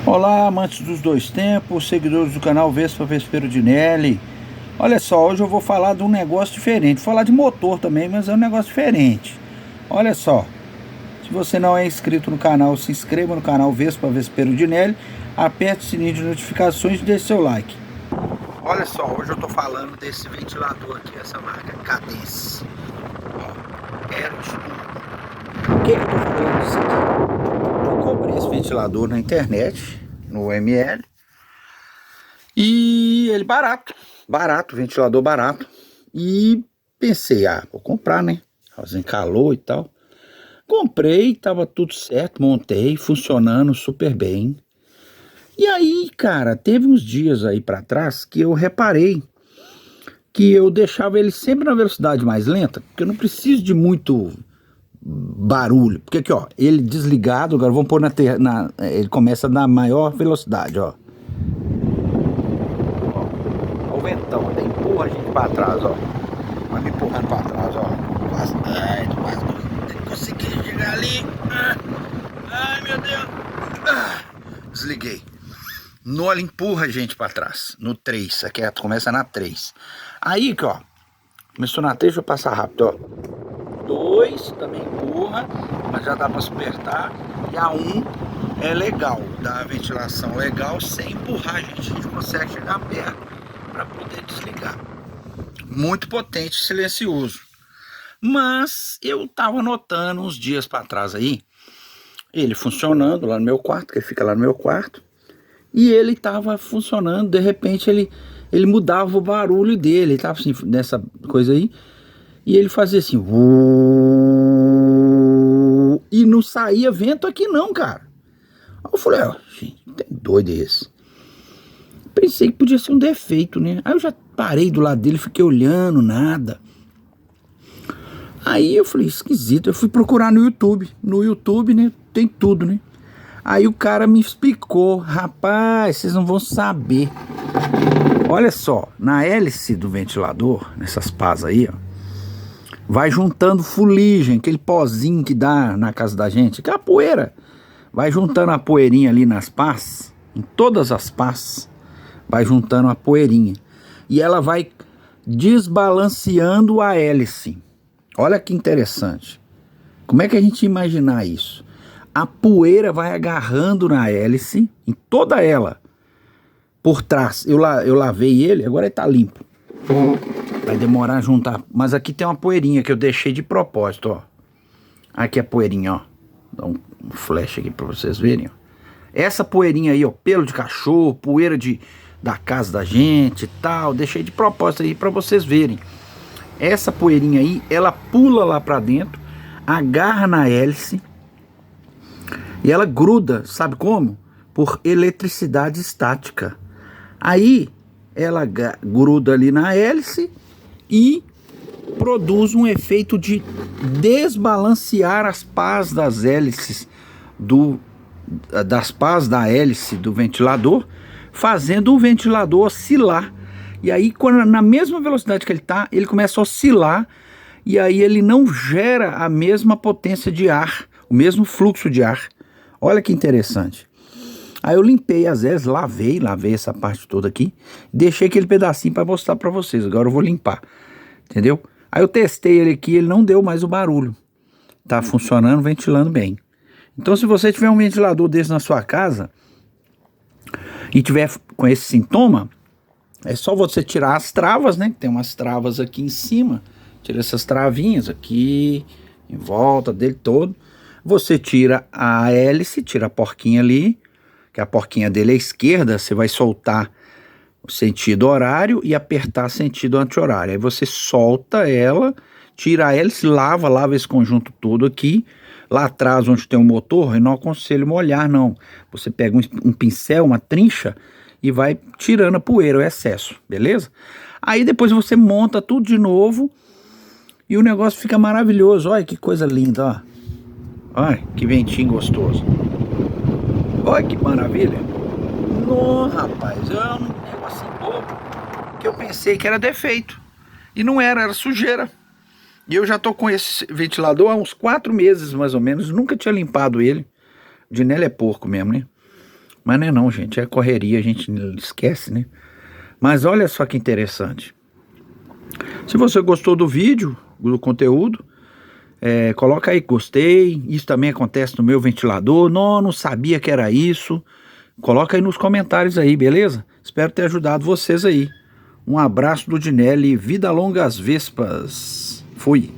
Olá, amantes dos dois tempos, seguidores do canal Vespa Vespeiro de Nelly. Olha só, hoje eu vou falar de um negócio diferente. Vou falar de motor também, mas é um negócio diferente. Olha só, se você não é inscrito no canal, se inscreva no canal Vespa Vespeiro de Nelly, aperte o sininho de notificações e deixe seu like. Olha só, hoje eu tô falando desse ventilador aqui, essa marca Cadence. Ó, Por que eu tô falando disso aqui? Eu comprei esse ventilador na internet, no ML, e ele barato, ventilador barato. E pensei, vou comprar, né? Fazendo calor e tal. Comprei, tava tudo certo, montei, funcionando super bem. E aí, cara, teve uns dias aí pra trás que eu reparei que eu deixava ele sempre na velocidade mais lenta, porque eu não preciso de muito barulho. Porque aqui, ó, ele desligado, agora vamos pôr ele começa na maior velocidade, ó. Ó o ventão, até empurra a gente pra trás, ó. Vai me empurrando pra trás, ó. Quase consegui chegar ali. Ai, meu Deus. Desliguei. No, ele empurra a gente pra trás. No 3, aqui começa na 3. Aí, ó. Começou na 3, deixa eu passar rápido, ó. 2 também empurra, mas já dá para apertar. E a 1 é legal, dá a ventilação legal, sem empurrar a gente consegue chegar perto para poder desligar. Muito potente, silencioso. Mas eu tava notando uns dias para trás aí, ele funcionando lá no meu quarto, que ele fica lá no meu quarto, e ele tava funcionando, de repente ele mudava o barulho dele, tava assim, nessa coisa aí. E ele fazia assim, e não saía vento aqui não, cara. Aí eu falei, gente, tem doido esse. Pensei que podia ser um defeito, né? Aí eu já parei do lado dele, fiquei olhando, nada. Aí eu falei, esquisito, eu fui procurar no YouTube. No YouTube, né, tem tudo, né? Aí o cara me explicou, rapaz, vocês não vão saber. Olha só, na hélice do ventilador, nessas pás aí, ó, vai juntando fuligem, aquele pozinho que dá na casa da gente, aquela poeira. Vai juntando a poeirinha ali nas pás, em todas as pás, vai juntando a poeirinha. E ela vai desbalanceando a hélice. Olha que interessante. Como é que a gente imaginar isso? A poeira vai agarrando na hélice, em toda ela, por trás. Eu lavei ele, agora ele tá limpo. Vai demorar a juntar. Mas aqui tem uma poeirinha que eu deixei de propósito, ó. Aqui a poeirinha, ó. Dá um flash aqui pra vocês verem, ó. Essa poeirinha aí, ó, pelo de cachorro, poeira da casa da gente e tal. Deixei de propósito aí pra vocês verem. Essa poeirinha aí, ela pula lá pra dentro, agarra na hélice e ela gruda, sabe como? Por eletricidade estática. Aí ela gruda ali na hélice e produz um efeito de desbalancear as pás das hélices das pás da hélice do ventilador, fazendo o ventilador oscilar. E aí, na mesma velocidade que ele está, ele começa a oscilar, e aí ele não gera a mesma potência de ar, o mesmo fluxo de ar. Olha que interessante. Aí eu limpei as hélices, lavei essa parte toda aqui, deixei aquele pedacinho para mostrar para vocês. Agora eu vou limpar, entendeu? Aí eu testei ele aqui, ele não deu mais o barulho. Tá funcionando, ventilando bem. Então se você tiver um ventilador desse na sua casa e tiver com esse sintoma, é só você tirar as travas, né? Tem umas travas aqui em cima. Tira essas travinhas aqui, em volta dele todo. Você tira a hélice, tira a porquinha ali, que a porquinha dele é esquerda, você vai soltar o sentido horário e apertar sentido anti-horário. Aí você solta ela, tira a hélice, lava esse conjunto todo aqui. Lá atrás, onde tem o motor, eu não aconselho molhar, não. Você pega um pincel, uma trincha, e vai tirando a poeira, o excesso, beleza? Aí depois você monta tudo de novo e o negócio fica maravilhoso. Olha que coisa linda, ó. Olha que ventinho gostoso. Olha que maravilha. Não, rapaz, é um negócio bobo que eu pensei que era defeito. E não era, era sujeira. E eu já tô com esse ventilador há uns 4 meses, mais ou menos. Nunca tinha limpado ele. O de Nelly é porco mesmo, né? Mas não é não, gente, é correria, a gente esquece, né? Mas olha só que interessante. Se você gostou do vídeo, do conteúdo, coloca aí gostei. Isso também acontece no meu ventilador. Não sabia que era isso. Coloca aí nos comentários aí, beleza? Espero ter ajudado vocês aí. Um abraço do Dinelli, vida longa às Vespas. Fui.